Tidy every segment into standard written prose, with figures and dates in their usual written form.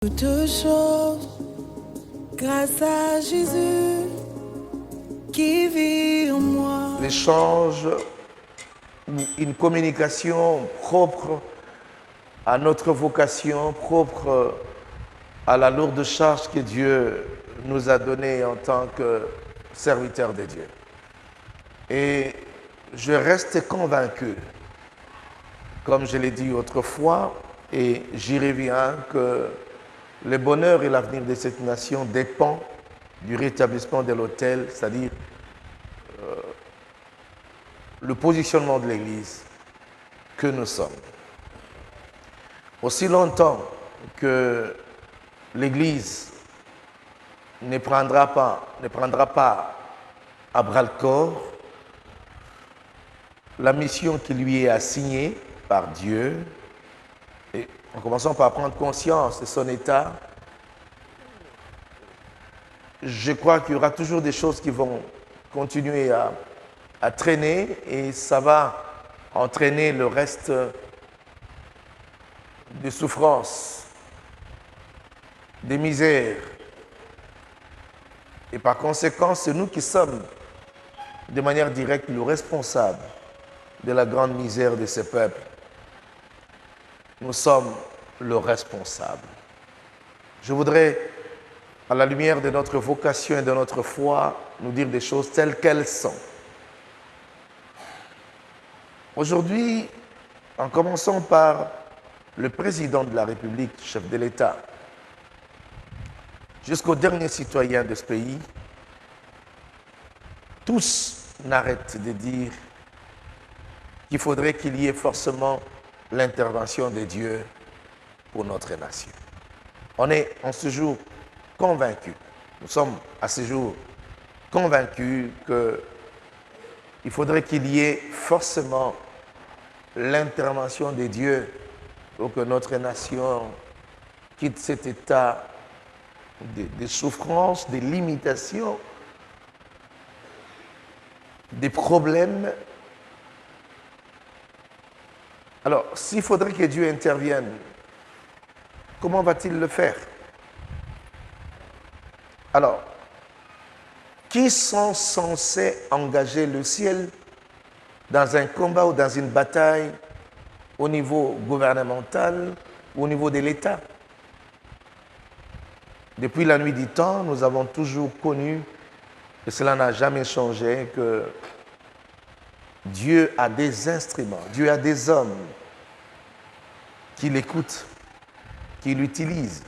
Toutes choses grâce à Jésus qui vit en moi. L'échange, une communication propre à notre vocation, propre à la lourde charge que Dieu nous a donnée en tant que serviteurs de Dieu. Et je reste convaincu, comme je l'ai dit autrefois, et j'y reviens, que le bonheur et l'avenir de cette nation dépend du rétablissement de l'autel, c'est-à-dire le positionnement de l'Église que nous sommes. Aussi longtemps que l'Église ne prendra pas à bras-le-corps la mission qui lui est assignée par Dieu, et en commençant par prendre conscience de son état, je crois qu'il y aura toujours des choses qui vont continuer à traîner, et ça va entraîner le reste des souffrances, des misères. Et par conséquent, c'est nous qui sommes de manière directe le responsable de la grande misère de ce peuple. Nous sommes le responsable. Je voudrais, à la lumière de notre vocation et de notre foi, nous dire des choses telles qu'elles sont. Aujourd'hui, en commençant par le président de la République, chef de l'État, jusqu'aux derniers citoyens de ce pays, tous n'arrêtent de dire qu'il faudrait qu'il y ait forcément l'intervention de Dieu pour notre nation. On est en ce jour convaincus, nous sommes à ce jour convaincus qu'il faudrait qu'il y ait forcément l'intervention de Dieu pour que notre nation quitte cet état de souffrance, de limitations, des problèmes. Alors, s'il faudrait que Dieu intervienne, comment va-t-il le faire? Alors, qui sont censés engager le ciel dans un combat ou dans une bataille au niveau gouvernemental ou au niveau de l'État? Depuis la nuit du temps, nous avons toujours connu, et cela n'a jamais changé, que Dieu a des instruments, Dieu a des hommes qui l'écoutent, qui l'utilisent.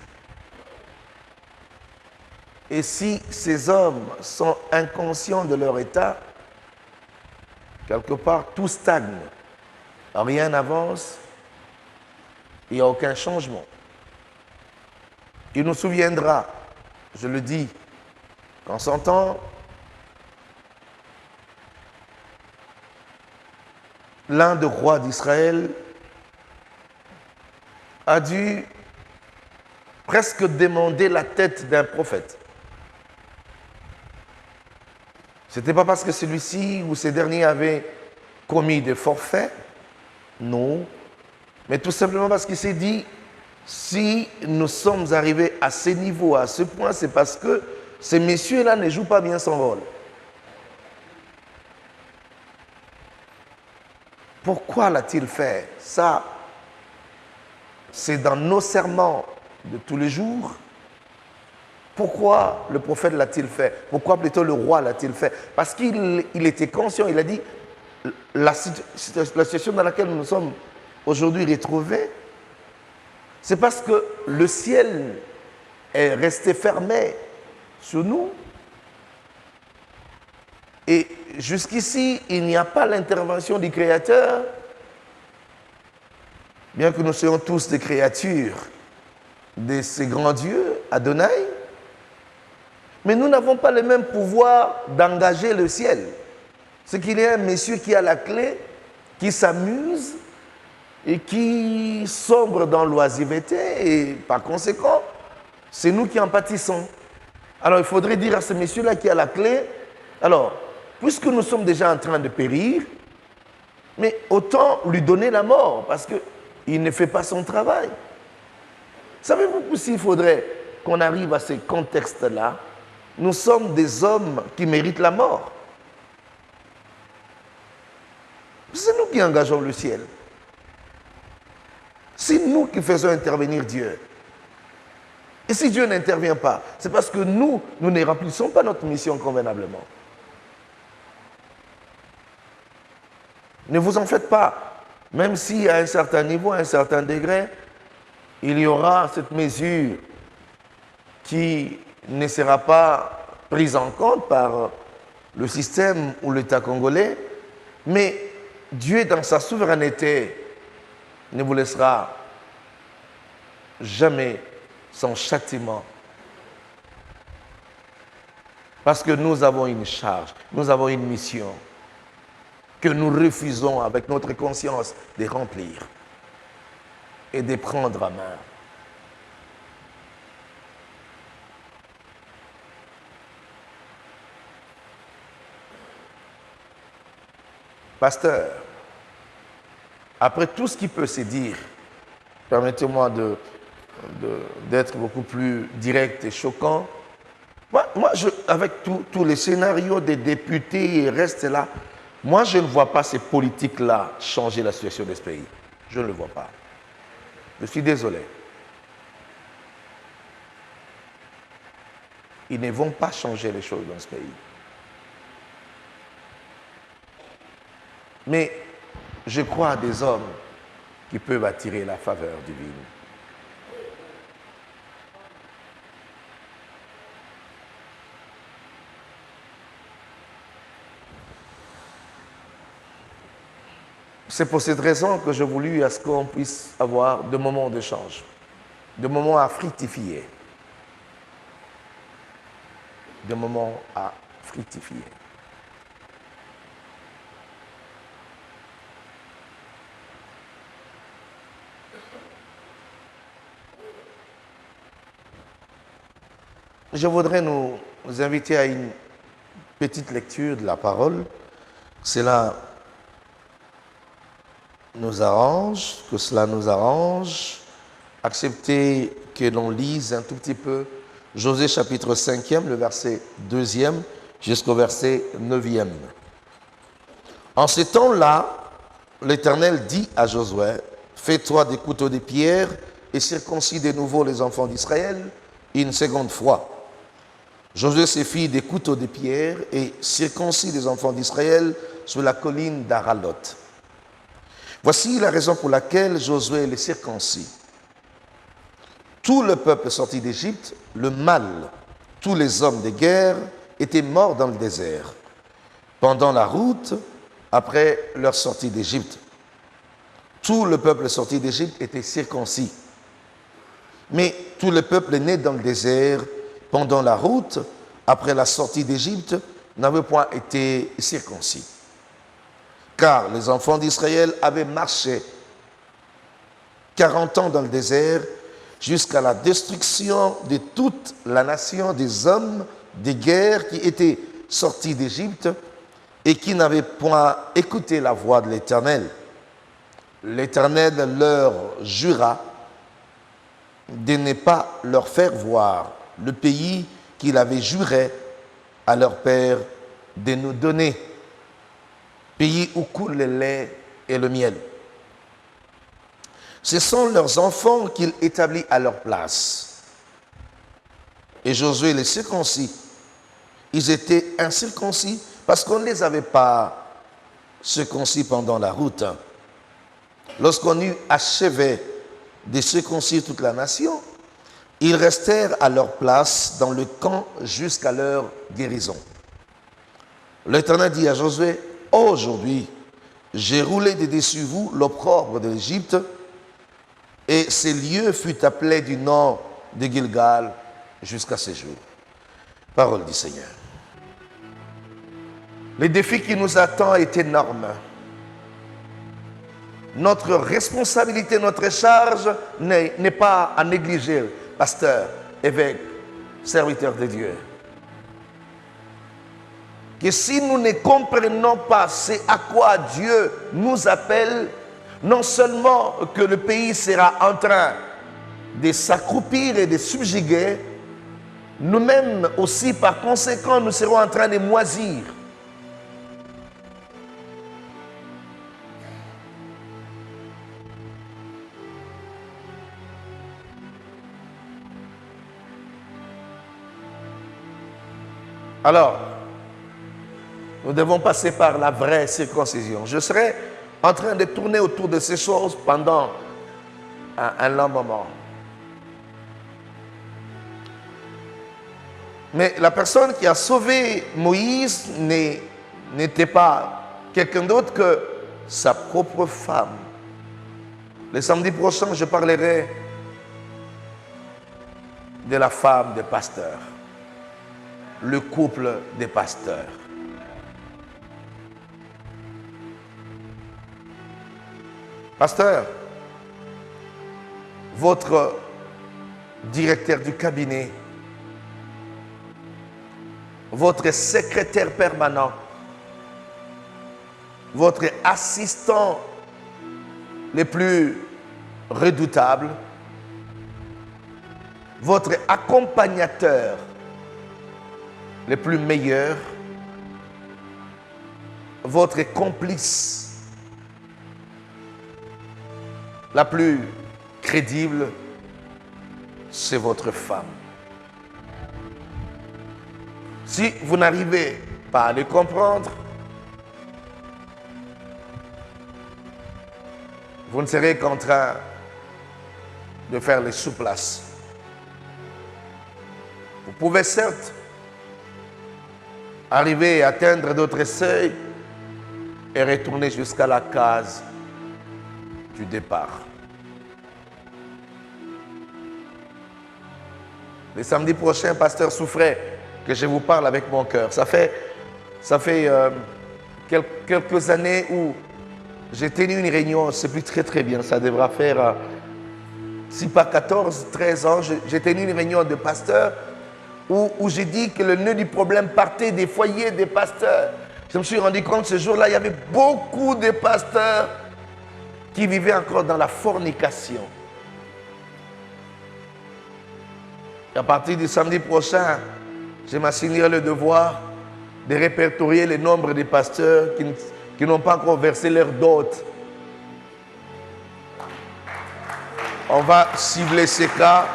Et si ces hommes sont inconscients de leur état, quelque part, tout stagne, rien n'avance, il n'y a aucun changement. Il nous souviendra, je le dis, qu'en son temps, l'un des rois d'Israël a dû presque demander la tête d'un prophète. Ce n'était pas parce que celui-ci ou ces derniers avaient commis des forfaits, non, mais tout simplement parce qu'il s'est dit, si nous sommes arrivés à ce niveau, à ce point, c'est parce que ces messieurs-là ne jouent pas bien son rôle. Pourquoi l'a-t-il fait? Ça, c'est dans nos serments de tous les jours. Pourquoi le prophète l'a-t-il fait? Pourquoi plutôt le roi l'a-t-il fait? Parce qu'il était conscient, il a dit, la situation dans laquelle nous nous sommes aujourd'hui retrouvés, c'est parce que le ciel est resté fermé sur nous. Et jusqu'ici, il n'y a pas l'intervention du Créateur, bien que nous soyons tous des créatures de ces grands dieux, Adonai, mais nous n'avons pas le même pouvoir d'engager le ciel. C'est qu'il y a un monsieur qui a la clé, qui s'amuse et qui sombre dans l'oisiveté, et par conséquent, c'est nous qui en pâtissons. Alors il faudrait dire à ce monsieur-là qui a la clé, alors, puisque nous sommes déjà en train de périr, mais autant lui donner la mort, parce qu'il ne fait pas son travail. Savez-vous que s'il faudrait qu'on arrive à ces contextes-là, nous sommes des hommes qui méritent la mort. C'est nous qui engageons le ciel. C'est nous qui faisons intervenir Dieu. Et si Dieu n'intervient pas, c'est parce que nous ne remplissons pas notre mission convenablement. Ne vous en faites pas. Même si à un certain niveau, à un certain degré, il y aura cette mesure qui ne sera pas prise en compte par le système ou l'État congolais, mais Dieu, dans sa souveraineté, ne vous laissera jamais son châtiment. Parce que nous avons une charge, nous avons une mission que nous refusons avec notre conscience de remplir et de prendre à main. Pasteur, après tout ce qui peut se dire, permettez-moi d'être beaucoup plus direct et choquant. Avec tous les scénarios des députés restent là, moi je ne vois pas ces politiques-là changer la situation de ce pays. Je ne le vois pas. Je suis désolé. Ils ne vont pas changer les choses dans ce pays. Mais je crois à des hommes qui peuvent attirer la faveur divine. C'est pour cette raison que j'ai voulu à ce qu'on puisse avoir des moments d'échange, des moments à fructifier. Des moments à fructifier. Je voudrais nous inviter à une petite lecture de la parole. Cela nous arrange, que cela nous arrange. Acceptez que l'on lise un tout petit peu Josué chapitre 5e, le verset 2e jusqu'au verset 9e. En ces temps-là, l'Éternel dit à Josué, « Fais-toi des couteaux de pierre et circoncis de nouveau les enfants d'Israël une seconde fois. » Josué se fit des couteaux de pierre et circoncis les enfants d'Israël sur la colline d'Aralot. Voici la raison pour laquelle Josué les circoncis. Tout le peuple sorti d'Égypte, le mâle, tous les hommes de guerre étaient morts dans le désert, pendant la route, après leur sortie d'Égypte. Tout le peuple sorti d'Égypte était circoncis. Mais tout le peuple né dans le désert, pendant la route, après la sortie d'Égypte, n'avait point été circoncis. Car les enfants d'Israël avaient marché 40 ans dans le désert jusqu'à la destruction de toute la nation des hommes de guerre qui étaient sortis d'Égypte et qui n'avaient point écouté la voix de l'Éternel. L'Éternel leur jura de ne pas leur faire voir le pays qu'il avait juré à leur père de nous donner, pays où coule le lait et le miel. Ce sont leurs enfants qu'il établit à leur place. Et Josué les circoncis. Ils étaient incirconcis parce qu'on ne les avait pas circoncis pendant la route. Lorsqu'on eut achevé de circoncire toute la nation, ils restèrent à leur place dans le camp jusqu'à leur guérison. L'Éternel dit à Josué, « Aujourd'hui, j'ai roulé de dessus vous l'opprobre de l'Égypte, et ces lieux furent appelés du nom de Gilgal jusqu'à ce jour. » Parole du Seigneur. Le défi qui nous attend est énorme. Notre responsabilité, notre charge n'est pas à négliger, pasteur, évêque, serviteur de Dieu. Que si nous ne comprenons pas ce à quoi Dieu nous appelle, non seulement que le pays sera en train de s'accroupir et de subjuguer, nous-mêmes aussi, par conséquent, nous serons en train de moisir. Alors, nous devons passer par la vraie circoncision. Je serai en train de tourner autour de ces choses pendant un long moment. Mais la personne qui a sauvé Moïse n'était pas quelqu'un d'autre que sa propre femme. Le samedi prochain, je parlerai de la femme des pasteurs, le couple des pasteurs. Pasteur, votre directeur du cabinet, votre secrétaire permanent, votre assistant le plus redoutable, votre accompagnateur le plus meilleur, votre complice la plus crédible, c'est votre femme. Si vous n'arrivez pas à le comprendre, vous ne serez qu'en train de faire les sous-places. Vous pouvez certes arriver à atteindre d'autres seuils et retourner jusqu'à la case du départ. Le samedi prochain, pasteur Souffret, que je vous parle avec mon cœur. Ça fait quelques années où j'ai tenu une réunion, c'est plus très bien, ça devra faire, si pas 14, 13 ans, j'ai tenu une réunion de pasteurs où j'ai dit que le nœud du problème partait des foyers des pasteurs. Je me suis rendu compte ce jour-là, il y avait beaucoup de pasteurs qui vivaient encore dans la fornication. Et à partir du samedi prochain, je m'assignerai le devoir de répertorier le nombre de pasteurs qui n'ont pas encore versé leur dot. On va cibler ces cas.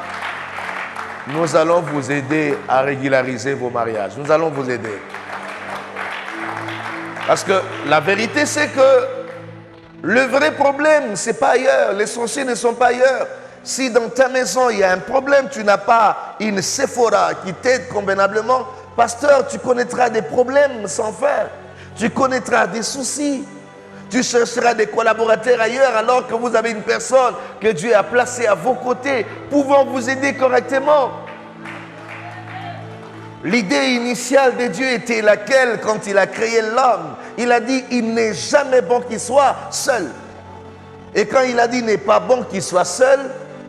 Nous allons vous aider à régulariser vos mariages. Nous allons vous aider. Parce que la vérité, c'est que le vrai problème, ce n'est pas ailleurs. Les sorciers ne sont pas ailleurs. Si dans ta maison, il y a un problème, tu n'as pas une Sephora qui t'aide convenablement, pasteur, tu connaîtras des problèmes sans fin. Tu connaîtras des soucis. Tu chercheras des collaborateurs ailleurs alors que vous avez une personne que Dieu a placée à vos côtés, pouvant vous aider correctement. L'idée initiale de Dieu était laquelle quand il a créé l'homme? Il a dit, il n'est jamais bon qu'il soit seul. Et quand il a dit, il n'est pas bon qu'il soit seul,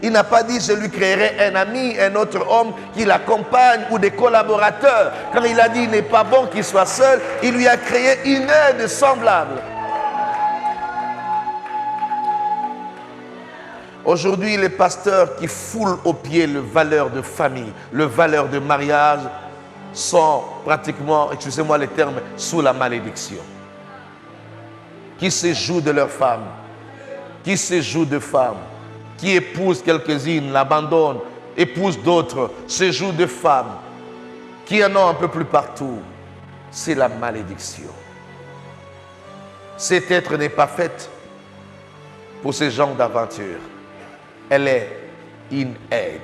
il n'a pas dit, je lui créerai un ami, un autre homme qui l'accompagne ou des collaborateurs. Quand il a dit, il n'est pas bon qu'il soit seul, il lui a créé une aide semblable. Aujourd'hui, les pasteurs qui foulent aux pieds le valeur de famille, le valeur de mariage, sont pratiquement, excusez-moi les termes, sous la malédiction. Qui se jouent de leurs femmes, qui se jouent de femmes, qui épousent quelques-unes, l'abandonnent, épousent d'autres, se jouent de femmes, qui en ont un peu plus partout. C'est la malédiction. Cet être n'est pas fait pour ce genre d'aventure. Elle est une aide.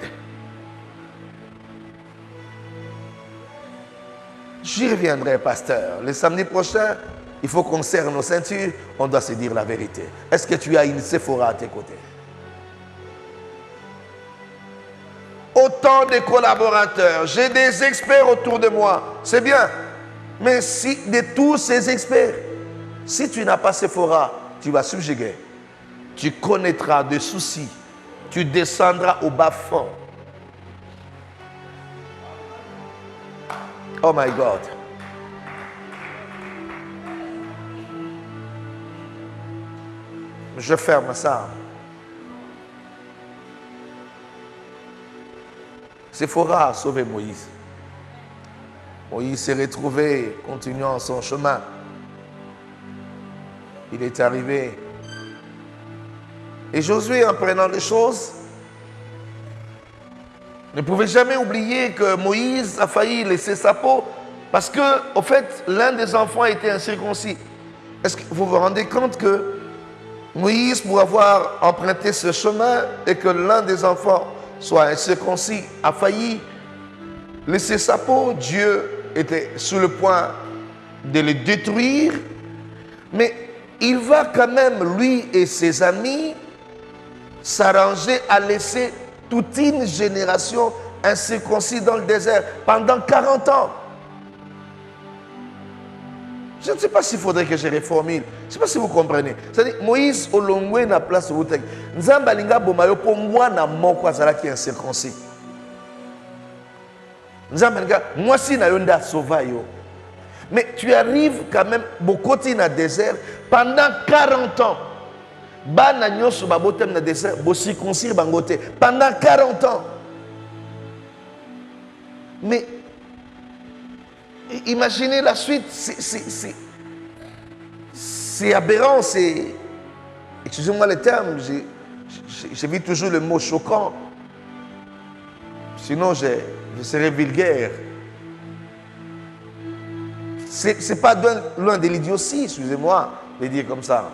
J'y reviendrai, pasteur. Le samedi prochain, il faut qu'on serre nos ceintures. On doit se dire la vérité. Est-ce que tu as une Sephora à tes côtés? Autant de collaborateurs. J'ai des experts autour de moi. C'est bien. Mais si de tous ces experts, si tu n'as pas Sephora, tu vas subjuguer. Tu connaîtras des soucis. Tu descendras au bas-fond. Oh my God. Je ferme ça. Séphora a sauvé Moïse. Moïse s'est retrouvé continuant son chemin. Il est arrivé. Et Josué, en prenant les choses, ne pouvait jamais oublier que Moïse a failli laisser sa peau parce que, au fait, l'un des enfants était incirconcis. Est-ce que vous vous rendez compte que Moïse, pour avoir emprunté ce chemin et que l'un des enfants soit incirconcis, a failli laisser sa peau? Dieu était sur le point de le détruire, mais il va quand même, lui et ses amis, s'arranger à laisser toute une génération incirconcis dans le désert pendant 40 ans. Je ne sais pas s'il faudrait que je reformule. Je ne sais pas si vous comprenez. C'est-à-dire, Moïse, au longwe na place où tu es, Nzambalinga bomayo pour moi na moko azala qui est incirconcis. Nzambalinga, moi si na yonda sauvayo. Mais tu arrives quand même beaucoup dans le désert pendant 40 ans. Bana nyoso babotem na désert, bo circoncire bangote pendant 40 ans. Mais imaginez la suite, c'est aberrant, c'est... Excusez-moi le terme, j'ai vu toujours le mot choquant. Sinon, je serais vulgaire. C'est pas loin de l'idiotie, excusez-moi de dire comme ça.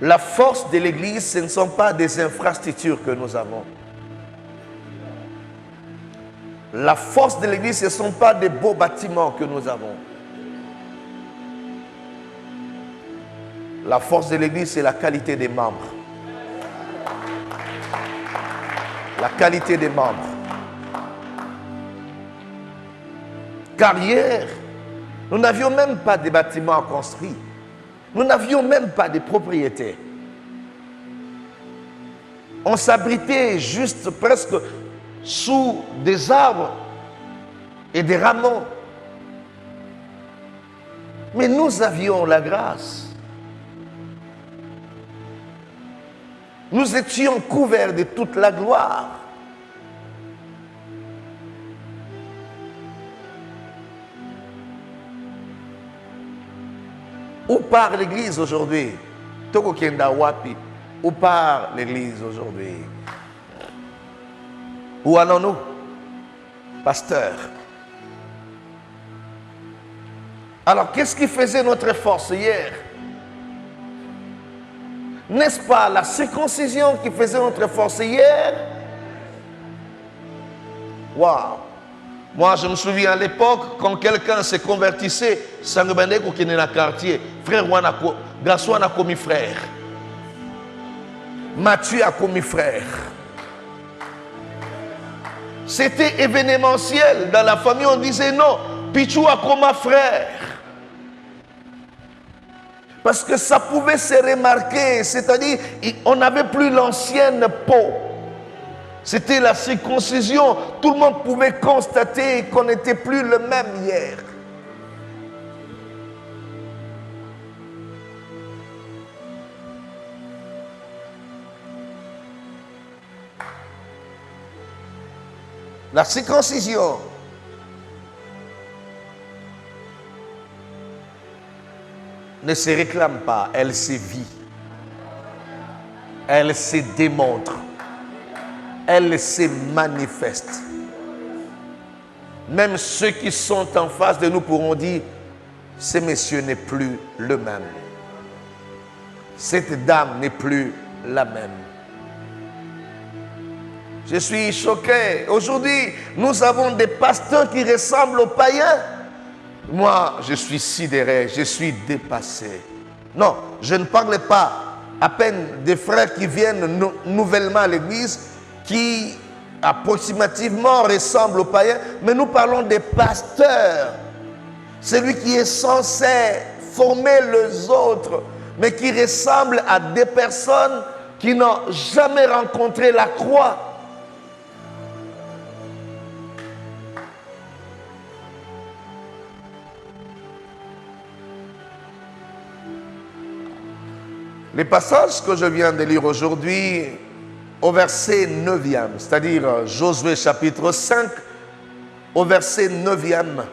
La force de l'Église, ce ne sont pas des infrastructures que nous avons. La force de l'Église, ce ne sont pas des beaux bâtiments que nous avons. La force de l'Église, c'est la qualité des membres. La qualité des membres. Car hier, nous n'avions même pas de bâtiments à construire. Nous n'avions même pas de propriétaires. On s'abritait juste presque sous des arbres et des rameaux. Mais nous avions la grâce. Nous étions couverts de toute la gloire. Où part l'Église aujourd'hui? Toko Kenda Wapi. Où part l'Église aujourd'hui? Où allons-nous? Pasteur. Alors, qu'est-ce qui faisait notre force hier? N'est-ce pas la circoncision qui faisait notre force hier? Waouh! Moi, je me souviens à l'époque, quand quelqu'un se convertissait, Sangbande qui est dans le quartier, frère Wanako, garçon a commis frère. Mathieu a commis frère. C'était événementiel. Dans la famille, on disait non, Pichou a commis frère. Parce que ça pouvait se remarquer, c'est-à-dire, on n'avait plus l'ancienne peau. C'était la circoncision. Tout le monde pouvait constater qu'on n'était plus le même hier. La circoncision ne se réclame pas, elle se vit. Elle se démontre. Elle se manifeste. Même ceux qui sont en face de nous pourront dire, ce monsieur n'est plus le même. Cette dame n'est plus la même. Je suis choqué. Aujourd'hui, nous avons des pasteurs qui ressemblent aux païens. Moi, je suis sidéré, je suis dépassé. Non, je ne parle pas à peine des frères qui viennent nouvellement à l'église, qui approximativement ressemblent aux païens, mais nous parlons des pasteurs. Celui qui est censé former les autres, mais qui ressemble à des personnes qui n'ont jamais rencontré la croix. Les passages que je viens de lire aujourd'hui, au verset 9e, c'est-à-dire Josué chapitre 5, au verset 9e,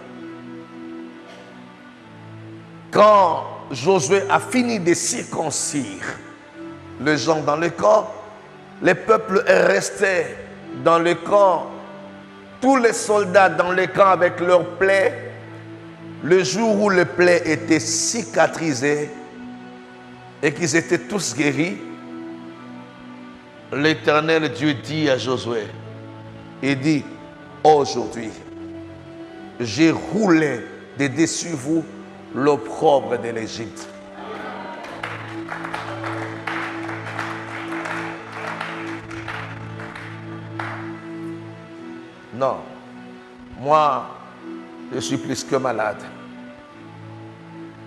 quand Josué a fini de circoncire les gens dans le camp, le peuple est resté dans le camp, tous les soldats dans le camp avec leurs plaies. Le jour où les plaies étaient cicatrisées et qu'ils étaient tous guéris, l'Éternel Dieu dit à Josué, il dit, aujourd'hui, j'ai roulé de dessus vous l'opprobre de l'Égypte. Non, moi, je suis plus que malade.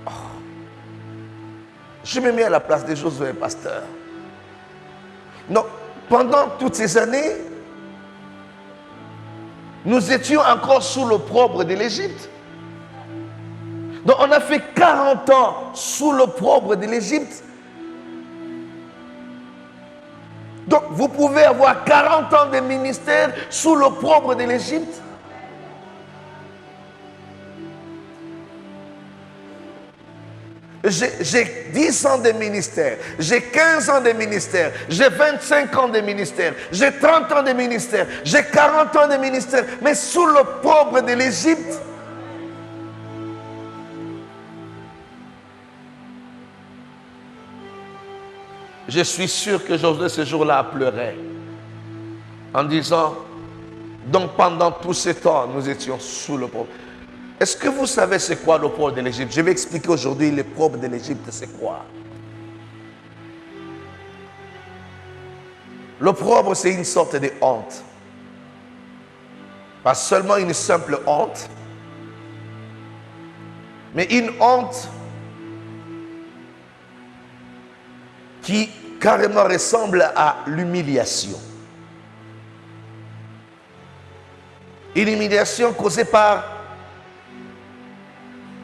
Oh. Je me mets à la place de Josué, pasteur. Non, pendant toutes ces années, nous étions encore sous l'opprobre de l'Égypte. Donc on a fait 40 ans sous l'opprobre de l'Égypte. Donc vous pouvez avoir 40 ans de ministère sous l'opprobre de l'Égypte. J'ai 10 ans de ministère, j'ai 15 ans de ministère, j'ai 25 ans de ministère, j'ai 30 ans de ministère, j'ai 40 ans de ministère, mais sous l'opprobre de l'Égypte. Je suis sûr que Josué ce jour-là a pleuré en disant, donc pendant tout ce temps, nous étions sous l'opprobre. Est-ce que vous savez c'est quoi l'opprobre de l'Égypte? Je vais expliquer aujourd'hui l'opprobre de l'Égypte, c'est quoi? L'opprobre, c'est une sorte de honte. Pas seulement une simple honte, mais une honte qui carrément ressemble à l'humiliation. Une humiliation causée par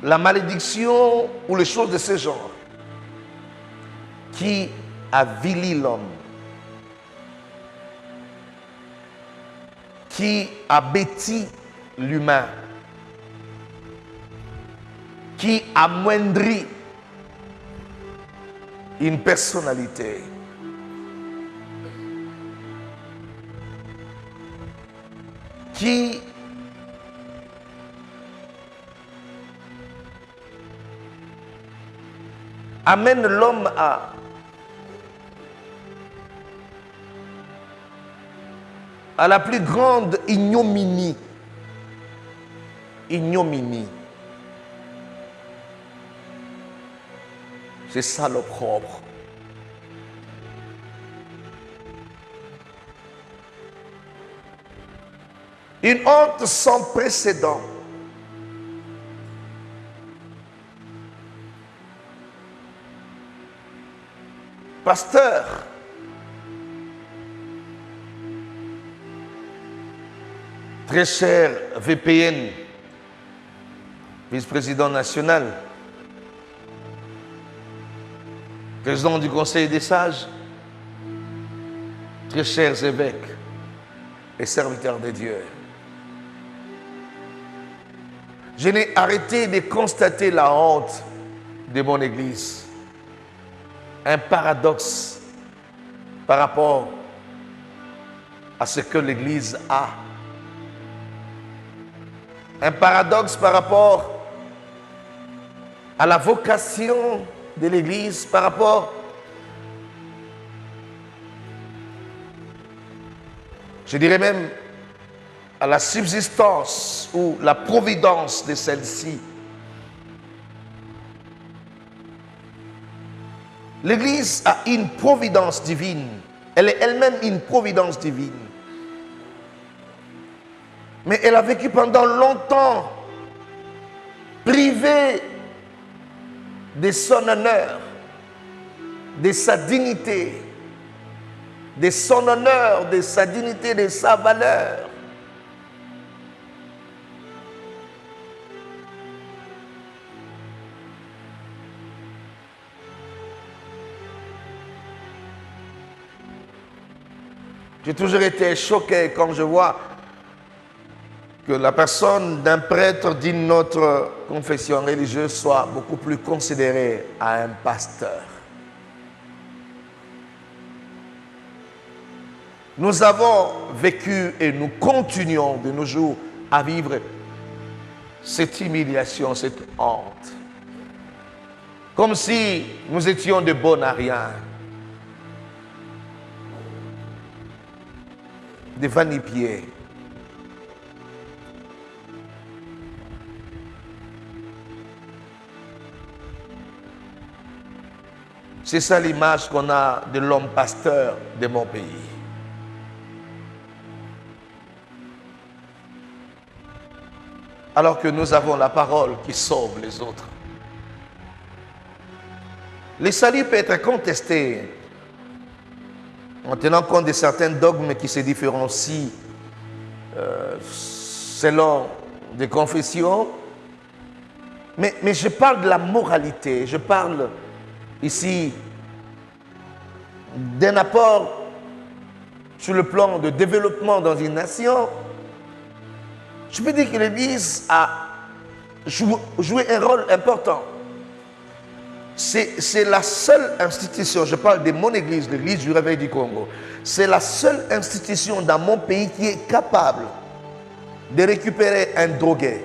la malédiction ou les choses de ce genre qui avilit l'homme, qui abétit l'humain, qui amoindrit une personnalité. Qui amène l'homme à la plus grande ignominie. Ignominie. C'est ça l'opprobre. Une honte sans précédent. Pasteur, très cher VPN, vice-président national, président du Conseil des sages, très chers évêques et serviteurs de Dieu. Je n'ai arrêté de constater la honte de mon Église. Un paradoxe par rapport à ce que l'Église a. Un paradoxe par rapport à la vocation de l'Église, par rapport, je dirais même, à la subsistance ou la providence de celle-ci. L'Église a une providence divine. Elle est elle-même une providence divine. Mais elle a vécu pendant longtemps privée de son honneur, de sa dignité, de son honneur, de sa dignité, de sa valeur. J'ai toujours été choqué quand je vois que la personne d'un prêtre d'une autre confession religieuse soit beaucoup plus considérée à un pasteur. Nous avons vécu et nous continuons de nos jours à vivre cette humiliation, cette honte. Comme si nous étions de bons à rien. Des vanipiés. C'est ça l'image qu'on a de l'homme pasteur de mon pays. Alors que nous avons la parole qui sauve les autres. Le salut peut être contesté en tenant compte de certains dogmes qui se différencient selon des confessions. Mais je parle de la moralité, je parle ici d'un apport sur le plan de développement dans une nation. Je peux dire que l'Église a joué un rôle important. C'est la seule institution, je parle de mon église, l'église du Réveil du Congo, c'est la seule institution dans mon pays qui est capable de récupérer un drogué,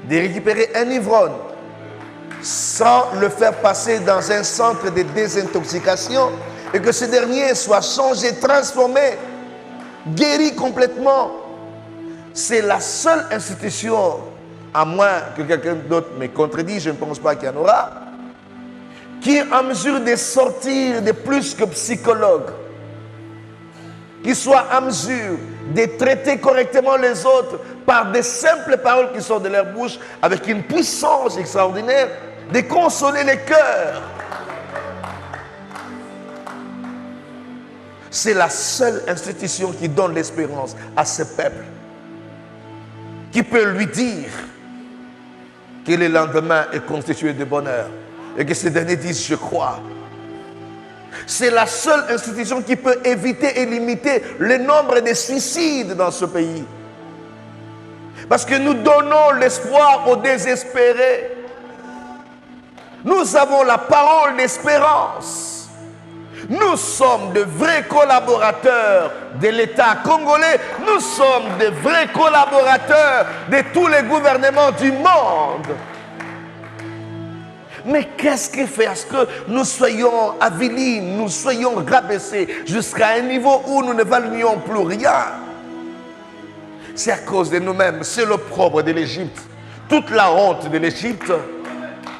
de récupérer un ivrogne, sans le faire passer dans un centre de désintoxication et que ce dernier soit changé, transformé, guéri complètement. C'est la seule institution, à moins que quelqu'un d'autre me contredise, je ne pense pas qu'il y en aura, qui est en mesure de sortir de plus que psychologue, qui soit en mesure de traiter correctement les autres par des simples paroles qui sortent de leur bouche, avec une puissance extraordinaire, de consoler les cœurs. C'est la seule institution qui donne l'espérance à ce peuple, qui peut lui dire que le lendemain est constitué de bonheur. Et que ces derniers disent, je crois. C'est la seule institution qui peut éviter et limiter le nombre de suicides dans ce pays. Parce que nous donnons l'espoir aux désespérés. Nous avons la parole d'espérance. Nous sommes de vrais collaborateurs de l'État congolais. Nous sommes de vrais collaborateurs de tous les gouvernements du monde. Mais qu'est-ce qui fait à ce que nous soyons avilis, nous soyons rabaissés jusqu'à un niveau où nous ne valions plus rien? C'est à cause de nous-mêmes, c'est l'opprobre de l'Égypte, toute la honte de l'Égypte,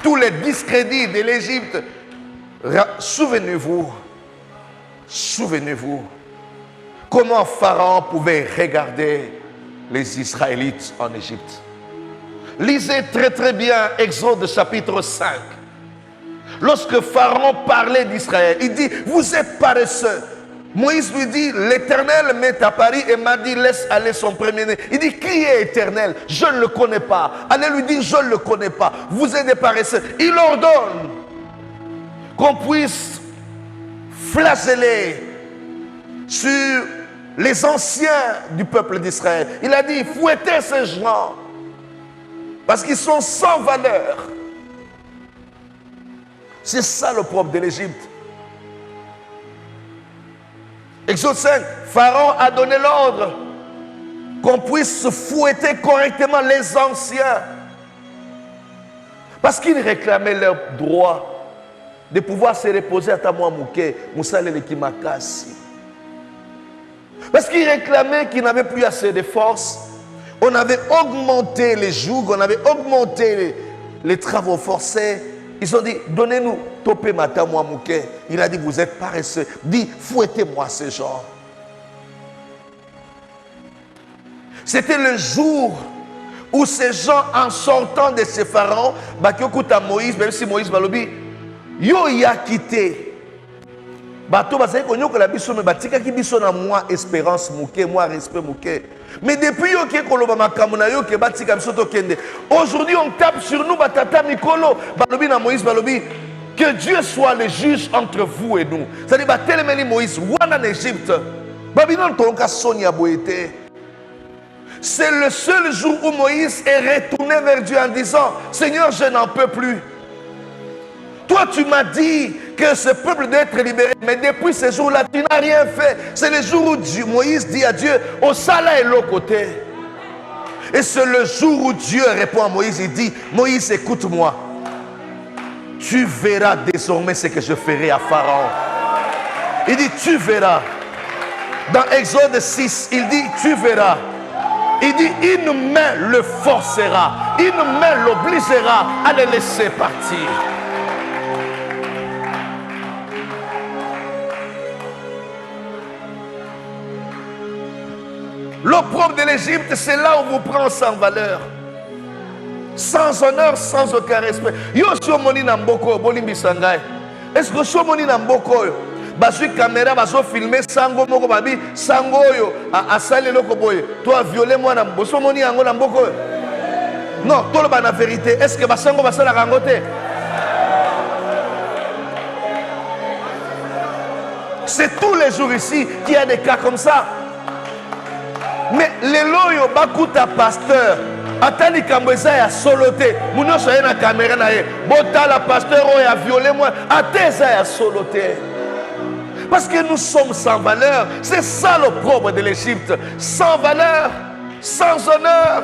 tous les discrédits de l'Égypte. Souvenez-vous, comment Pharaon pouvait regarder les Israélites en Égypte. Lisez très très bien Exode chapitre 5. Lorsque Pharaon parlait d'Israël, il dit, vous êtes paresseux. Moïse lui dit, l'Éternel m'est apparu et m'a dit, laisse aller son premier-né. Il dit, qui est Éternel? Je ne le connais pas. Allez lui dire, je ne le connais pas. Vous êtes des paresseux. Il ordonne qu'on puisse flageller sur les anciens du peuple d'Israël. Il a dit, fouettez ces gens. Parce qu'ils sont sans valeur. C'est ça le propre de l'Égypte. Exode 5, Pharaon a donné l'ordre qu'on puisse fouetter correctement les anciens. Parce qu'ils réclamaient leur droit de pouvoir se reposer à Tamouamouké, Moussale le Kimakasi. Parce qu'ils réclamaient qu'ils n'avaient plus assez de force. On avait augmenté les jougs, on avait augmenté les travaux forcés. Ils ont dit, donnez-nous Topé Matamouamouké. Il a dit, vous êtes paresseux. Dit, fouettez-moi ces gens. C'était le jour où ces gens, en sortant de ces pharaons, Bakiokuta Moïse, même si Moïse Balobi, yo y a quitté. Bato bazali konyoko la biso me batika ki biso na moi espérance mouké, moi respect mouké. Mais depuis yo ke koloba makambo na yo ke batika biso to kende. Aujourd'hui on tape sur nous batata mikolo, balobi na Moïse balobi que Dieu soit le juge entre vous et nous. C'est-à-dire batelemeli Moïse wana en Égypte. Babylone tonka sonia boété. C'est le seul jour où Moïse est retourné vers Dieu en disant, Seigneur, je n'en peux plus. Toi, tu m'as dit que ce peuple doit être libéré, mais depuis ce jour-là, tu n'as rien fait. C'est le jour où Moïse dit à Dieu, au sala et l'autre côté. Et c'est le jour où Dieu répond à Moïse, il dit, Moïse, écoute-moi. Tu verras désormais ce que je ferai à Pharaon. Il dit, tu verras. Dans Exode 6, il dit, tu verras. Il dit, une main le forcera. Une main l'obligera à le laisser partir. L'opprobre de l'Égypte, c'est là où vous prend sans valeur. Sans honneur, sans aucun respect. Yo sur moni namboko, bolimbi sangai. Est-ce que sur moni namboko, basu caméra, basu filmer sango moko babi, sango yo, a sali loko boye. Toi violer moi nambo, sur moni ango namboko. Non, toi le ban la vérité. Est-ce que basango basala rangote? C'est tous les jours ici qu'il y a des cas comme ça. Mais les loyaux bakuta pasteur. Atali kamboza ya soloté. Mouno soye na caméra na ye. Bota la pasteur o ya violé moi. Ateza ya soloté. Parce que nous sommes sans valeur. C'est ça l'opprobre de l'Égypte. Sans valeur, sans honneur.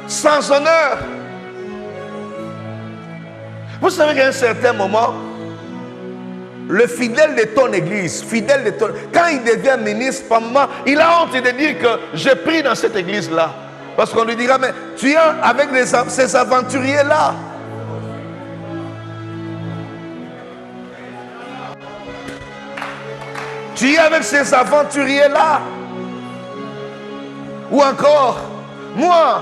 Sans honneur. Vous savez qu'à un certain moment, le fidèle de ton église, fidèle de ton... Quand il devient ministre, il a honte de dire que j'ai pris dans cette église-là. Parce qu'on lui dira, mais tu es avec ces aventuriers-là. Tu es avec ces aventuriers-là. Ou encore, moi,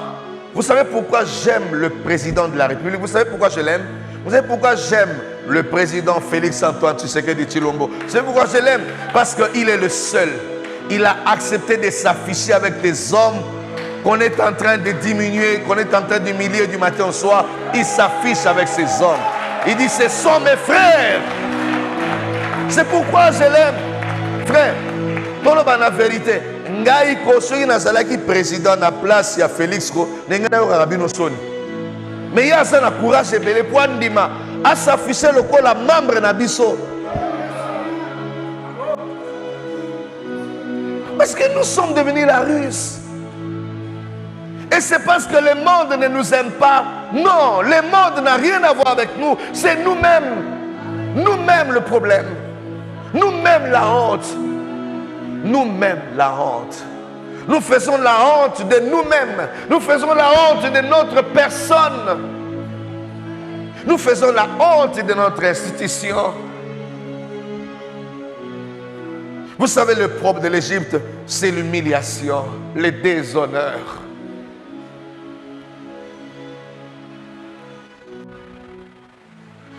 vous savez pourquoi j'aime le président de la République? Vous savez pourquoi je l'aime? Vous savez pourquoi j'aime le président Félix-Antoine Tshisekedi Tshilombo? Vous savez pourquoi je l'aime? Parce qu'il est le seul. Il a accepté de s'afficher avec des hommes qu'on est en train de diminuer, qu'on est en train d'humilier du matin au soir. Il s'affiche avec ces hommes. Il dit, ce sont mes frères. C'est pourquoi je l'aime. Frère, dans la vérité, Ngai Kosoyi Nazalaki président na place ya Félix Ko, Nenga Rabino Soni. Mais il y a un courage et belé pour Ndima à s'afficher le col à membre Nabiso. Parce que nous sommes devenus la ruse. Et c'est parce que le monde ne nous aime pas. Non, le monde n'a rien à voir avec nous. C'est nous-mêmes. Nous-mêmes le problème. Nous-mêmes la honte. Nous-mêmes la honte. Nous faisons la honte de nous-mêmes. Nous faisons la honte de notre personne. Nous faisons la honte de notre institution. Vous savez, le propre de l'Égypte, c'est l'humiliation, le déshonneur.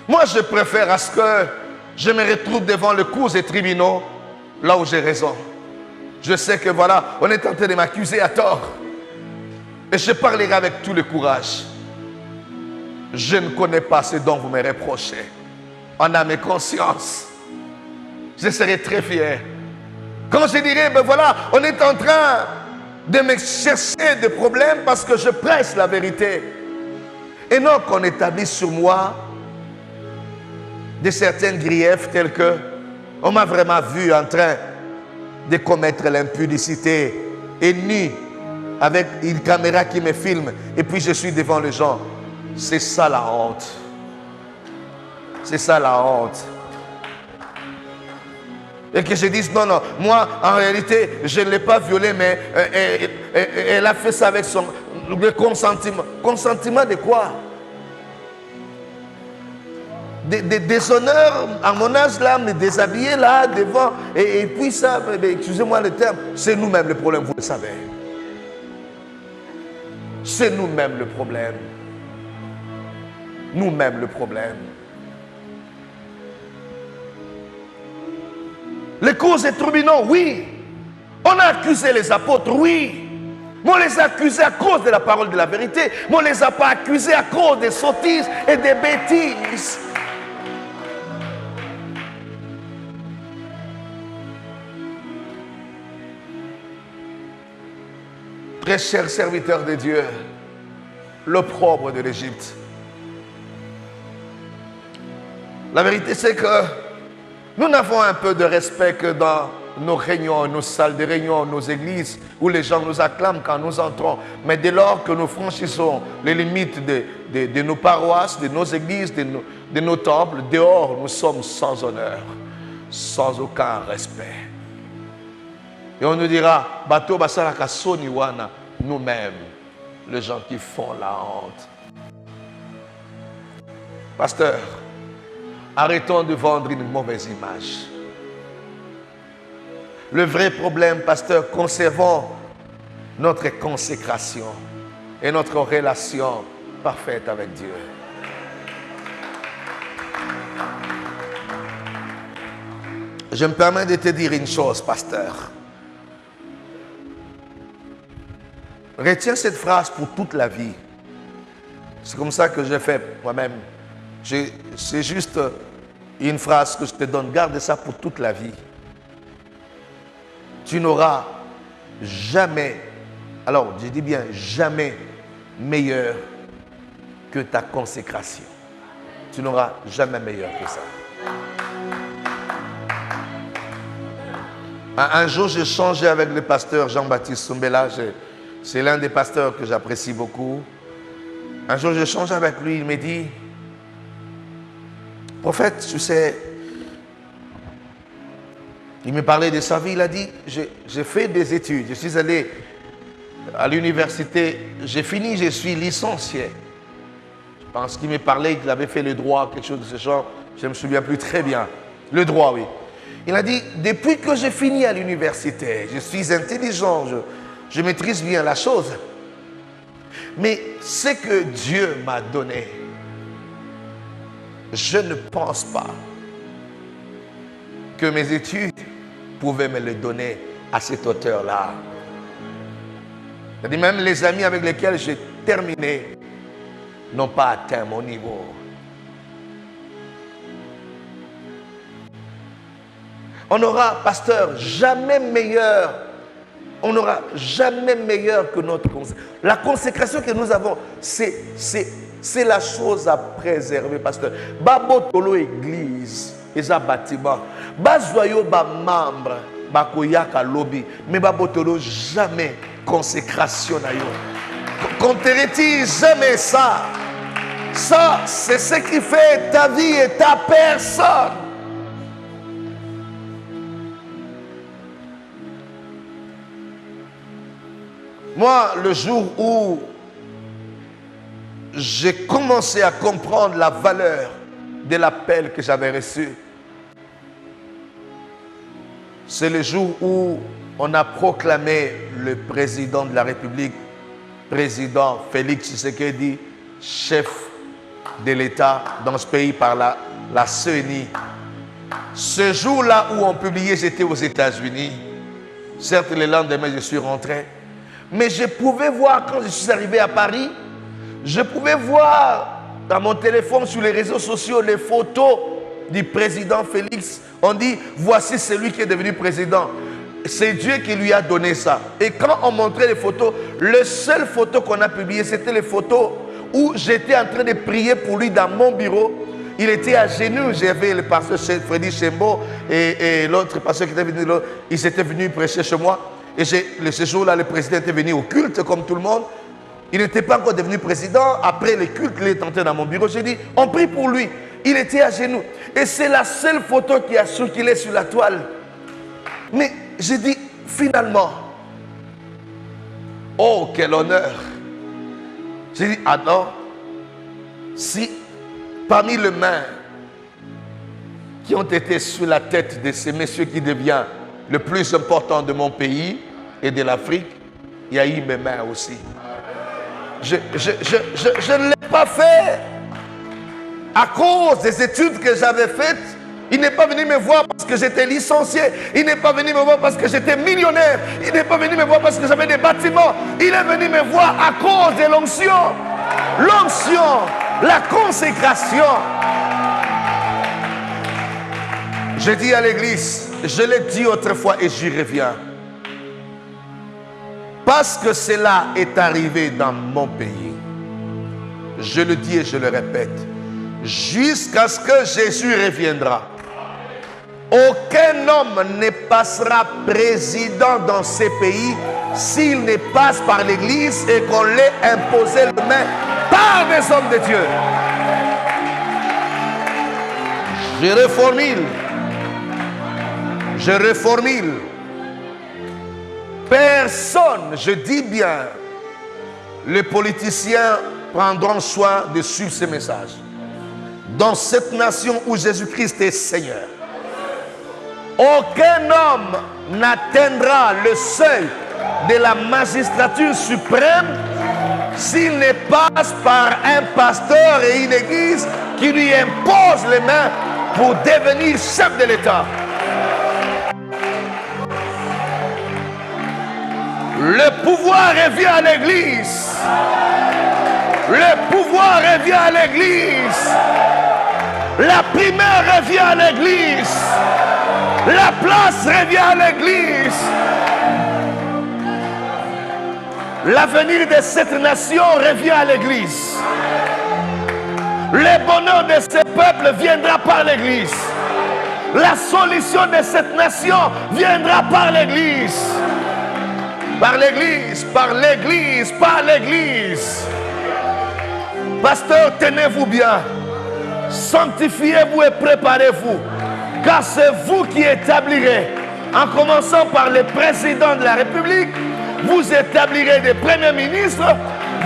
Moi, je préfère à ce que je me retrouve devant le cours des tribunaux, là où j'ai raison. Je sais que voilà, on est en train de m'accuser à tort. Et je parlerai avec tout le courage. Je ne connais pas ce dont vous me reprochez. En âme et conscience. Je serai très fier. Quand je dirai, ben voilà, on est en train de me chercher des problèmes parce que je prêche la vérité. Et non qu'on établisse sur moi de certains griefs tels que on m'a vraiment vu en train de commettre l'impudicité et nu avec une caméra qui me filme et puis je suis devant les gens. C'est ça la honte. C'est ça la honte. Et que je dise non, non, moi en réalité je ne l'ai pas violée, mais elle a fait ça avec son consentement. Consentement de quoi? Des honneurs à mon âge là, me déshabiller là devant, et puis ça, excusez-moi le terme, c'est nous-mêmes le problème, vous le savez. C'est nous-mêmes le problème. Nous-mêmes le problème. Les causes et tribunaux, oui. On a accusé les apôtres, oui. Mais on les a accusés à cause de la parole de la vérité. Mais on ne les a pas accusés à cause des sottises et des bêtises. Très chers serviteurs de Dieu, l'opprobre de l'Égypte. La vérité, c'est que nous n'avons un peu de respect que dans nos réunions, nos salles de réunion, nos églises, où les gens nous acclament quand nous entrons. Mais dès lors que nous franchissons les limites de nos paroisses, de nos églises, de nos temples, dehors, nous sommes sans honneur, sans aucun respect. Et on nous dira, Bato Basaraka Soniwana, nous-mêmes, les gens qui font la honte. Pasteur, arrêtons de vendre une mauvaise image. Le vrai problème, pasteur, conservons notre consécration et notre relation parfaite avec Dieu. Je me permets de te dire une chose, pasteur. Retiens cette phrase pour toute la vie. C'est comme ça que j'ai fait moi-même. C'est juste une phrase que je te donne. Garde ça pour toute la vie. Tu n'auras jamais, alors je dis bien jamais, meilleur que ta consécration. Tu n'auras jamais meilleur que ça. Un jour, j'ai changé avec le pasteur Jean-Baptiste Soumbela. C'est l'un des pasteurs que j'apprécie beaucoup. Un jour, j'ai changé avec lui. Il m'a dit, prophète, tu sais, il me parlait de sa vie. Il a dit, j'ai fait des études. Je suis allé à l'université. J'ai fini, je suis licencié. Je pense qu'il me parlait qu'il avait fait le droit, quelque chose de ce genre. Je ne me souviens plus très bien. Le droit, oui. Il a dit, depuis que j'ai fini à l'université, je suis intelligent, je maîtrise bien la chose. Mais ce que Dieu m'a donné, je ne pense pas que mes études pouvaient me le donner à cette hauteur-là. C'est-à-dire même les amis avec lesquels j'ai terminé n'ont pas atteint mon niveau. On n'aura, pasteur, jamais meilleur. On n'aura jamais meilleur que notre consécration. La consécration que nous avons, c'est la chose à préserver, pasteur. Babotolo église, et ça bâtiment. Bazoyo ba membre, bakoyaka lobby, mais babotolo jamais consécration na yo. Qu'on te retire jamais ça. Ça, c'est ce qui fait ta vie et ta personne. Moi, le jour où j'ai commencé à comprendre la valeur de l'appel que j'avais reçu, c'est le jour où on a proclamé le président de la République, président Félix Tshisekedi, chef de l'État dans ce pays par la CENI. Ce jour-là où on publiait, j'étais aux États-Unis. Certes, le lendemain, je suis rentré. Mais je pouvais voir, quand je suis arrivé à Paris, je pouvais voir dans mon téléphone, sur les réseaux sociaux, les photos du président Félix. On dit, voici celui qui est devenu président. C'est Dieu qui lui a donné ça. Et quand on montrait les photos, les seules photos qu'on a publiées, c'était les photos où j'étais en train de prier pour lui dans mon bureau. Il était à genoux. J'avais le pasteur Freddy Chembo et l'autre pasteur qui était venu, ils étaient venus prêcher chez moi. Et ce jour-là, le président était venu au culte comme tout le monde. Il n'était pas encore devenu président. Après le culte, il est entré dans mon bureau. J'ai dit, on prie pour lui. Il était à genoux. Et c'est la seule photo qui a circulé sur la toile. Mais j'ai dit, finalement, oh, quel honneur. J'ai dit, ah non, si parmi les mains qui ont été sur la tête de ces messieurs qui devient le plus important de mon pays et de l'Afrique, il y a eu mes mains aussi. Je ne l'ai pas fait à cause des études que j'avais faites. Il n'est pas venu me voir parce que j'étais licencié. Il n'est pas venu me voir parce que j'étais millionnaire. Il n'est pas venu me voir parce que j'avais des bâtiments. Il est venu me voir à cause de l'onction. L'onction, la consécration. J'ai dit à l'église, je l'ai dit autrefois et j'y reviens. parce que cela est arrivé dans mon pays, je le dis et je le répète, jusqu'à ce que Jésus reviendra, aucun homme ne passera président dans ces pays s'il ne passe par l'Église et qu'on l'ait imposé le main par des hommes de Dieu. Je reformule. Personne, je dis bien, les politiciens prendront soin de suivre ces messages. Dans cette nation où Jésus-Christ est Seigneur, aucun homme n'atteindra le seuil de la magistrature suprême s'il ne passe par un pasteur et une église qui lui impose les mains pour devenir chef de l'État. Le pouvoir revient à l'église. Le pouvoir revient à l'église. La primaire revient à l'église. La place revient à l'église. L'avenir de cette nation revient à l'église. Le bonheur de ce peuple viendra par l'église. La solution de cette nation viendra par l'église. Par l'église, par l'église, par l'église. Pasteur, tenez-vous bien. Sanctifiez-vous et préparez-vous. Car c'est vous qui établirez, en commençant par le président de la République, vous établirez des premiers ministres,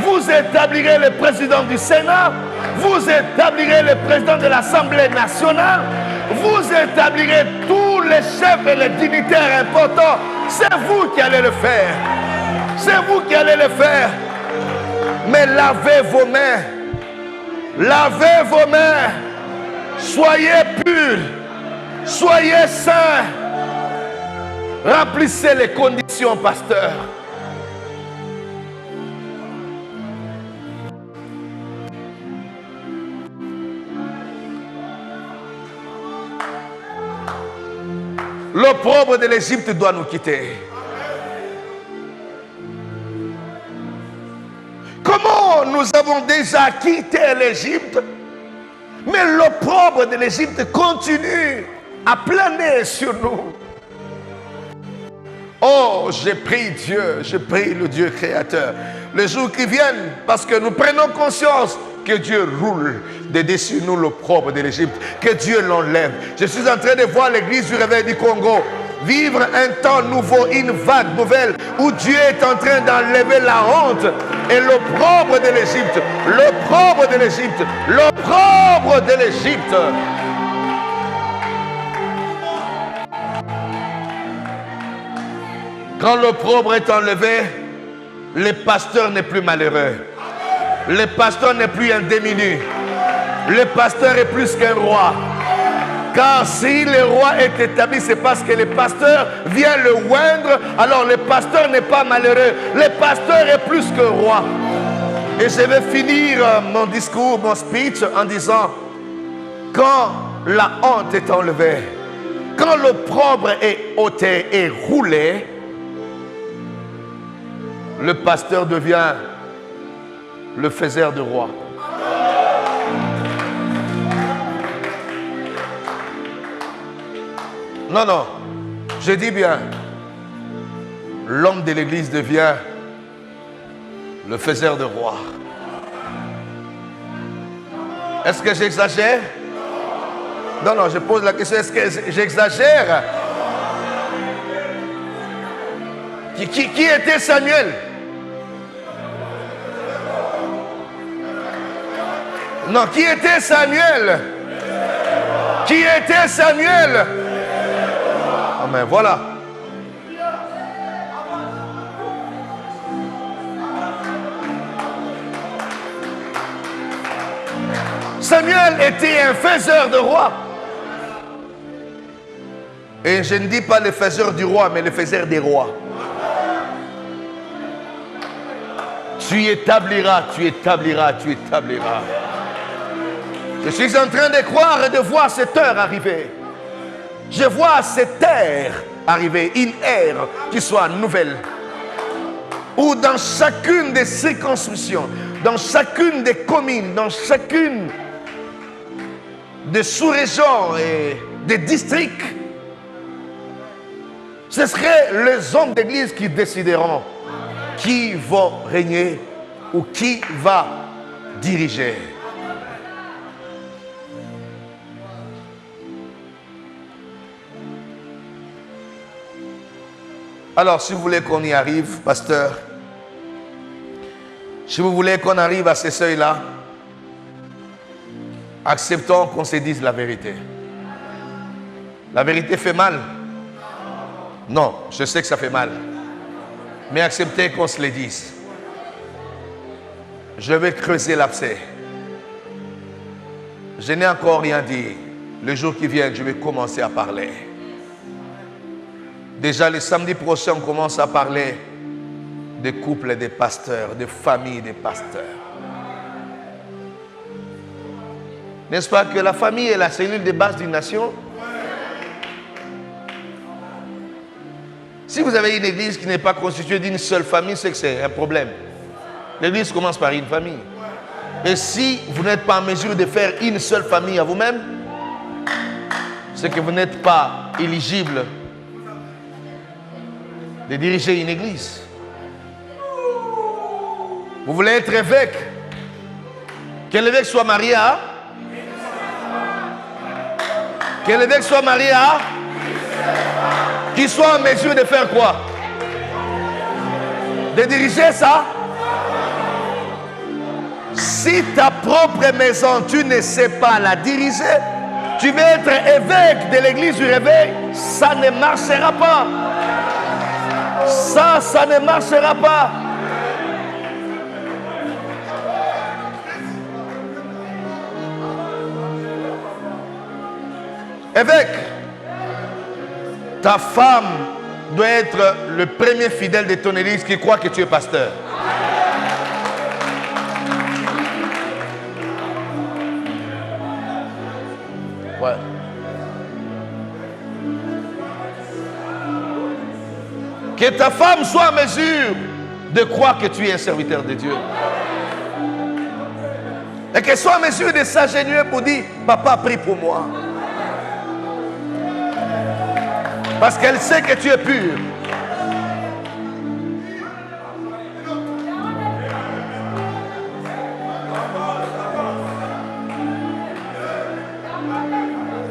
vous établirez le président du Sénat, vous établirez le président de l'Assemblée nationale, vous établirez tous les chefs et les dignitaires importants. C'est vous qui allez le faire. C'est vous qui allez le faire. Mais lavez vos mains. Lavez vos mains. Soyez purs. Soyez saints. Remplissez les conditions, pasteur. L'opprobre de l'Égypte doit nous quitter. Comment nous avons déjà quitté l'Égypte, mais l'opprobre de l'Égypte continue à planer sur nous. Oh, je prie Dieu, je prie le Dieu créateur. Les jours qui viennent, parce que nous prenons conscience que Dieu roule de dessus nous l'opprobre de l'Égypte, que Dieu l'enlève. Je suis en train de voir l'église du réveil du Congo vivre un temps nouveau, une vague nouvelle où Dieu est en train d'enlever la honte et l'opprobre de l'Égypte, l'opprobre de l'Égypte, l'opprobre de l'Égypte. Quand l'opprobre est enlevé, le pasteur n'est plus malheureux. Le pasteur n'est plus un demi-nu. Le pasteur est plus qu'un roi. Car si le roi est établi, c'est parce que le pasteur vient le oindre. Alors le pasteur n'est pas malheureux. Le pasteur est plus que roi. Et je vais finir mon discours, mon speech en disant, quand la honte est enlevée, quand l'opprobre est ôté et roulé, le pasteur devient le faiseur de roi. Non, non, je dis bien, l'homme de l'église devient le faiseur de roi. Est-ce que j'exagère? Non, non, je pose la question, est-ce que j'exagère? Qui était Samuel? Non, qui était Samuel? Qui était Samuel? Ah mais voilà. Samuel était un faiseur de roi. Et je ne dis pas le faiseur du roi, mais le faiseur des rois. Tu établiras, tu établiras, tu établiras. Je suis en train de croire et de voir cette heure arriver. Je vois cette ère arriver, une ère qui soit nouvelle. ou dans chacune des circonscriptions, dans chacune des communes, dans chacune des sous-régions et des districts, ce seraient les hommes d'église qui décideront qui va régner ou qui va diriger. Alors, si vous voulez qu'on y arrive, pasteur, si vous voulez qu'on arrive à ce seuil-là, acceptons qu'on se dise la vérité. La vérité fait mal? Non, je sais que ça fait mal. Mais acceptez qu'on se le dise. Je vais creuser l'abcès. Je n'ai encore rien dit. Le jour qui vient, je vais commencer à parler. Déjà, le samedi prochain, on commence à parler des couples et des pasteurs, des familles des pasteurs. N'est-ce pas que la famille est la cellule de base d'une nation? Si vous avez une église qui n'est pas constituée d'une seule famille, c'est que c'est un problème. L'église commence par une famille. Et si vous n'êtes pas en mesure de faire une seule famille à vous-même, c'est que vous n'êtes pas éligible de diriger une église. Vous voulez être évêque? Que l'évêque soit marié à? Que l'évêque soit marié à? Qu'il soit en mesure de faire quoi? De diriger ça? Si ta propre maison, tu ne sais pas la diriger, tu veux être évêque de l'église du réveil, ça ne marchera pas. Ça ne marchera pas. Évêque, ta femme doit être le premier fidèle de ton église qui croit que tu es pasteur. Ouais. Que ta femme soit en mesure de croire que tu es un serviteur de Dieu. Et qu'elle soit en mesure de s'agenouiller pour dire, papa, prie pour moi. Parce qu'elle sait que tu es pur.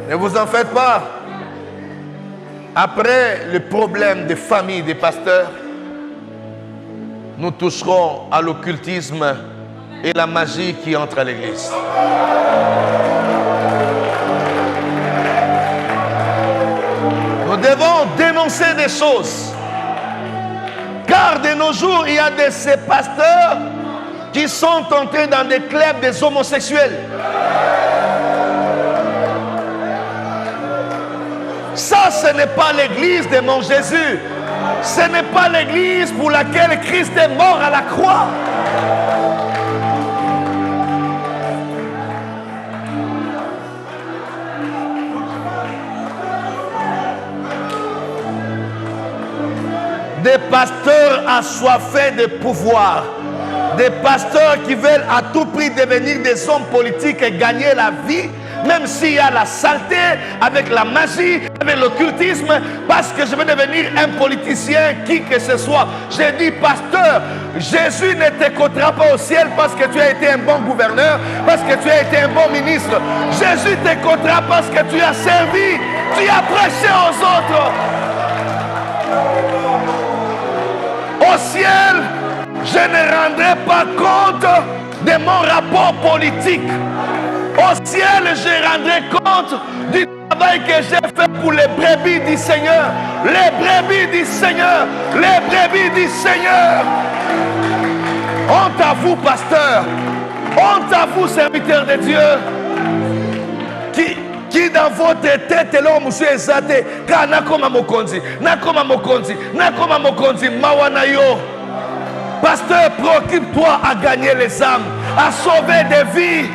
Ne vous en faites pas. Après le problème des familles des pasteurs, nous toucherons à l'occultisme et la magie qui entre à l'église. Nous devons dénoncer des choses. Car de nos jours, il y a de ces pasteurs qui sont entrés dans des clubs des homosexuels. Ça, ce n'est pas l'église de mon Jésus. Ce n'est pas l'église pour laquelle Christ est mort à la croix. Des pasteurs assoiffés de pouvoir. Des pasteurs qui veulent à tout prix devenir des hommes politiques et gagner la vie, même s'il y a la saleté, avec la magie, avec l'occultisme, parce que je veux devenir un politicien, qui que ce soit. J'ai dit, pasteur, Jésus ne t'écoutera pas au ciel parce que tu as été un bon gouverneur, parce que tu as été un bon ministre. Jésus t'écoutera parce que tu as servi, tu as prêché aux autres. Au ciel, je ne rendrai pas compte de mon rapport politique. Au ciel, je rendrai compte du travail que j'ai fait pour les brebis du Seigneur. Les brebis du Seigneur. Les brebis du Seigneur. Honte à vous, pasteur. Honte à vous, serviteurs de Dieu. Qui dans votre tête, là, monsieur Ezate, car nakoma mokonzi, mawana yo. Pasteur, préoccupe-toi à gagner les âmes, à sauver des vies.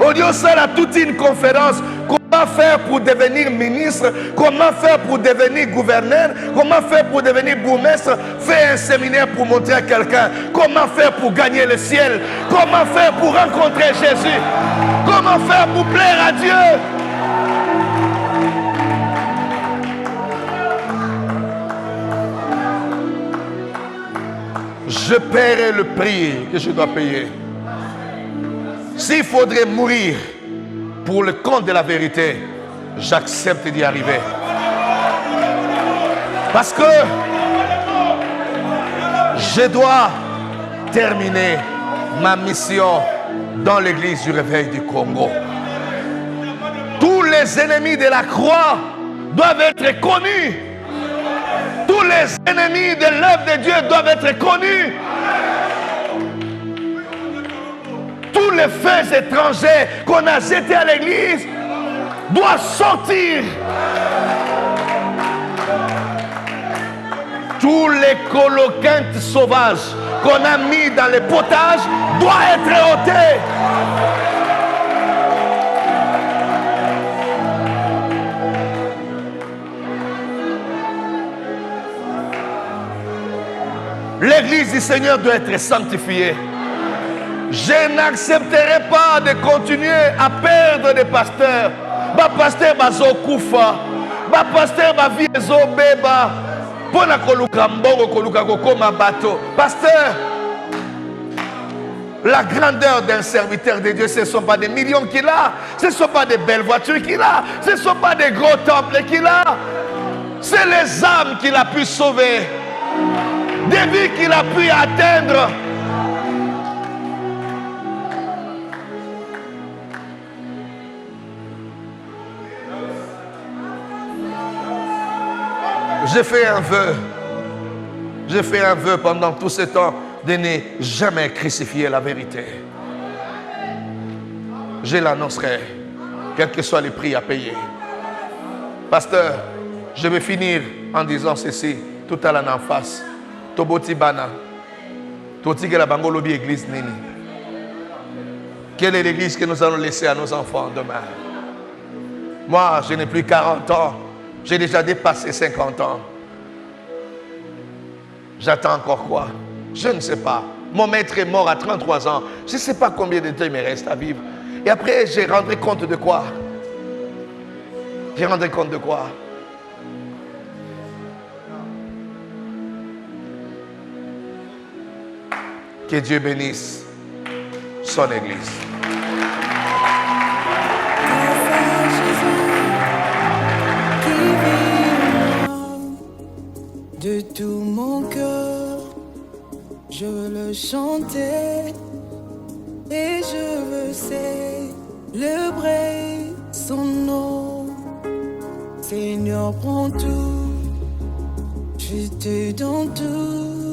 Au lieu de ça, toute une conférence, comment Comment faire pour devenir ministre? Comment faire pour devenir gouverneur? Comment faire pour devenir bourgmestre? Fais un séminaire pour montrer à quelqu'un. Comment faire pour gagner le ciel? Comment faire pour rencontrer Jésus? Comment faire pour plaire à Dieu? Je paierai le prix que je dois payer. S'il faudrait mourir pour le compte de la vérité, j'accepte d'y arriver. Parce que je dois terminer ma mission dans l'église du réveil du Congo. Tous les ennemis de la croix doivent être connus. Tous les ennemis de l'œuvre de Dieu doivent être connus. Tous les faits étrangers qu'on a jetés à l'église doivent sortir. Tous les coloquintes sauvages qu'on a mis dans les potages doivent être ôtés. L'église du Seigneur doit être sanctifiée. Je n'accepterai pas de continuer à perdre des pasteurs. Ba pasteur bazo kufa, ba pasteur ba viezo beba. Pona koluka mbongo koluka kokoma bateau. Pasteur, la grandeur d'un serviteur de Dieu, ce ne sont pas des millions qu'il a, ce ne sont pas des belles voitures qu'il a, ce ne sont pas des gros temples qu'il a. C'est les âmes qu'il a pu sauver, des vies qu'il a pu atteindre. J'ai fait un vœu. J'ai fait un vœu pendant tout ce temps de ne jamais crucifier la vérité. Je l'annoncerai, quel que soit les prix à payer. Pasteur, je vais finir en disant ceci, tout à l'an en face. Toboti Bana, Toti que la Bangolobi église Nini. Quelle est l'église que nous allons laisser à nos enfants demain? Moi, je n'ai plus 40 ans. J'ai déjà dépassé 50 ans. J'attends encore quoi? Je ne sais pas. Mon maître est mort à 33 ans. Je ne sais pas combien de temps il me reste à vivre. Et après, je rendrai compte de quoi? Je rendrai compte de quoi? Que Dieu bénisse son Église. De tout mon cœur, je veux le chanter et je veux célébrer son nom. Seigneur, prends tout, je te donne tout.